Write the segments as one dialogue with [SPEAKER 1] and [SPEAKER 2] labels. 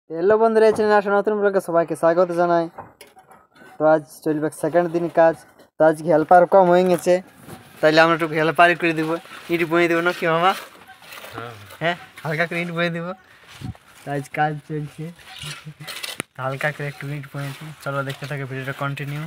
[SPEAKER 1] Hello বন্ধুরা, এই চ্যানেলে আসা নতুন ব্লগে সবাইকে স্বাগত জানাই। তো আজ চলবে সেকেন্ড দিন কাজ। তো আজকে হেল্পার কম হয়ে গেছে, তাইলে আমরা একটু হেল্পারই করে দেবো, ইট বয়ে দেবো নাকি মামা? হ্যাঁ, হালকা করে ইট বয়ে দেবো। আজ কাজ চলছে, হালকা করে একটু ইট বয়ে দিই। চলো দেখতে থাকে, ভিডিওটা কন্টিনিউ।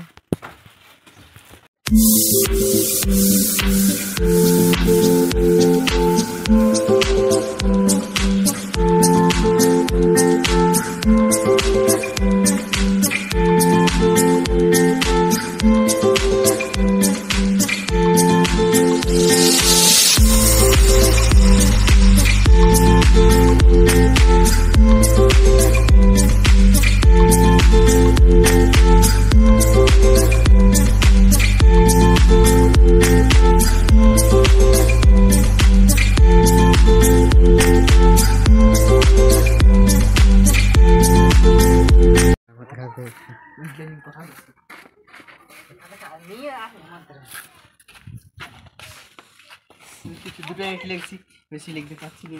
[SPEAKER 1] দুটো ইট লিখছি, বেশি লিখতে পারছি না।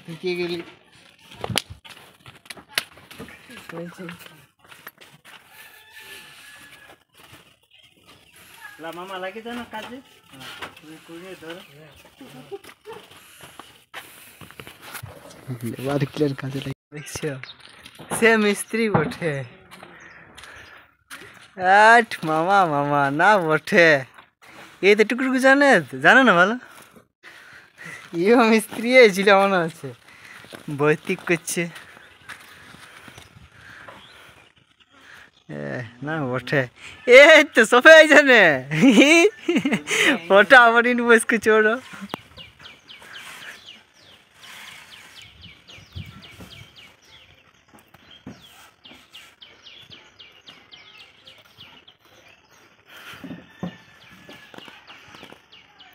[SPEAKER 1] থেকে গেলি মামা লাগে না কাজে, কাজে দেখছো সে মিস্ত্রি বটে। আট মামা মামা না বটে, এই তো টুকুটুকু জানে না ভালো। ইও মিস্ত্রি ছিল মনে হচ্ছে, বৈতিক করছে না বটে। এই তো সবাই জানে ওটা আমার ইনভয়েস করছে ওরা।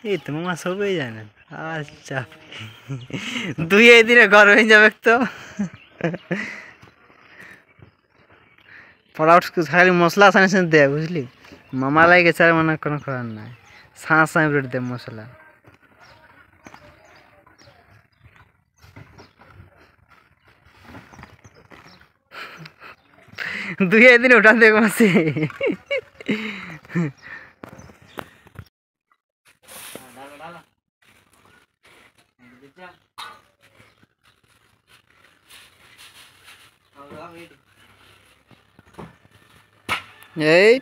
[SPEAKER 1] এই তো মামা সবাই জানেন। আচ্ছা, দুই এই দিনে ঘর হয়ে যাবে তো। পড়াউট খালি মশলা সানি দেয়, বুঝলি? মামা লাগে চার মানে কোনো করার নাই, সাঁ বেড়ে দেয় মশলা। দুই দিন ওটা দেখ মাসে। এই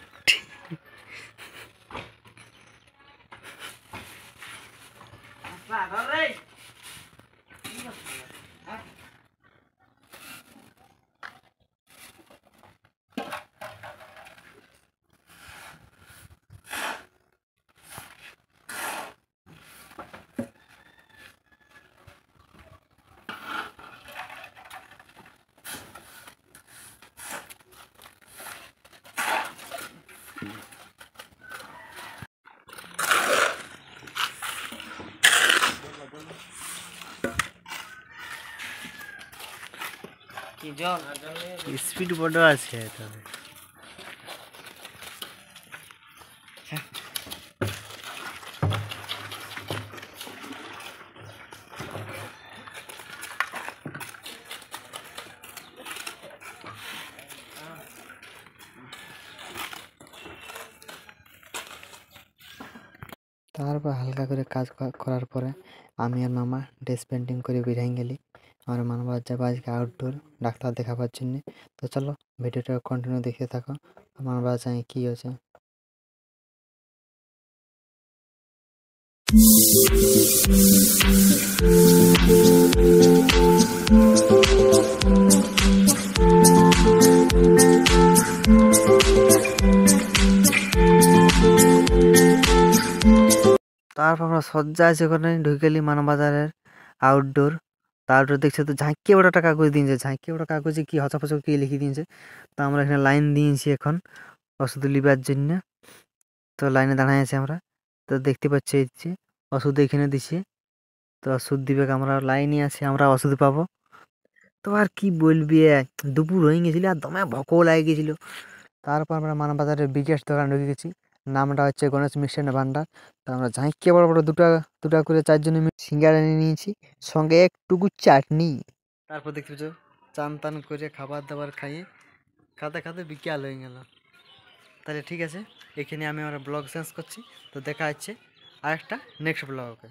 [SPEAKER 1] স্পিড বড় আছে তবে। তারপর হালকা করে কাজ করার পরে আমি আর মামা ড্রেস পেন্টিং করে বেরিয়ে গেলি। আমার মামা যাবো আজকে আউটডোর ডাক্তার দেখাবার জন্য। তো চলো ভিডিওটা কন্টিনিউ দেখতে থাকো, আমার বাসায় কি হয়েছে। তারপর আমরা সজ্জা আছে ওখানে ঢুকে গেলি মানবাজারের আউটডোর। তারপর দেখছে তো ঝাঁকিয়ে ওটা একটা কাগজ দিয়েছে, ঝাঁকিয়ে ওটা কাগজে কি হচাপচা কি লিখে দিয়েছে। তো আমরা এখানে লাইন দিয়েছি এখন ওষুধ লিবার জন্য। তো লাইনে দাঁড়ায় আছি আমরা। তো দেখতে পাচ্ছি এই যে ওষুধ এখানে দিছি, তো ওষুধ দিবে, আমরা লাইনে আছি, আমরা ওষুধ পাবো। তো আর কি বলবি, দুপুর হয়ে গেছিল আর দমে ভোকও লাগে গেছিল। তারপর আমরা মানবাজারের বিগেস্ট দোকান ঢুকে গেছি, নামটা হচ্ছে গণেশ মিষ্টান্ন ভান্ডার। তো আমরা ঝাঁকিয়ে বড় বড় দুটা দুটা করে 4 জনে মিলে সিঙ্গারা নিয়ে নিয়েছি, সঙ্গে একটুকু চাটনি। তারপর দেখতে পাচ্ছ চান টান করে খাবার দাবার খাইয়ে খাতে খাতে বিকেল হয়ে গেল। তাহলে ঠিক আছে, এখানে আমি আমার ব্লগ চেঞ্জ করছি। তো দেখা হচ্ছে আরেকটা নেক্সট ব্লগে।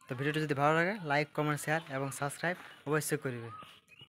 [SPEAKER 1] তো ভিডিওটি যদি ভালো লাগে লাইক কমেন্ট শেয়ার এবং সাবস্ক্রাইব অবশ্যই করবে।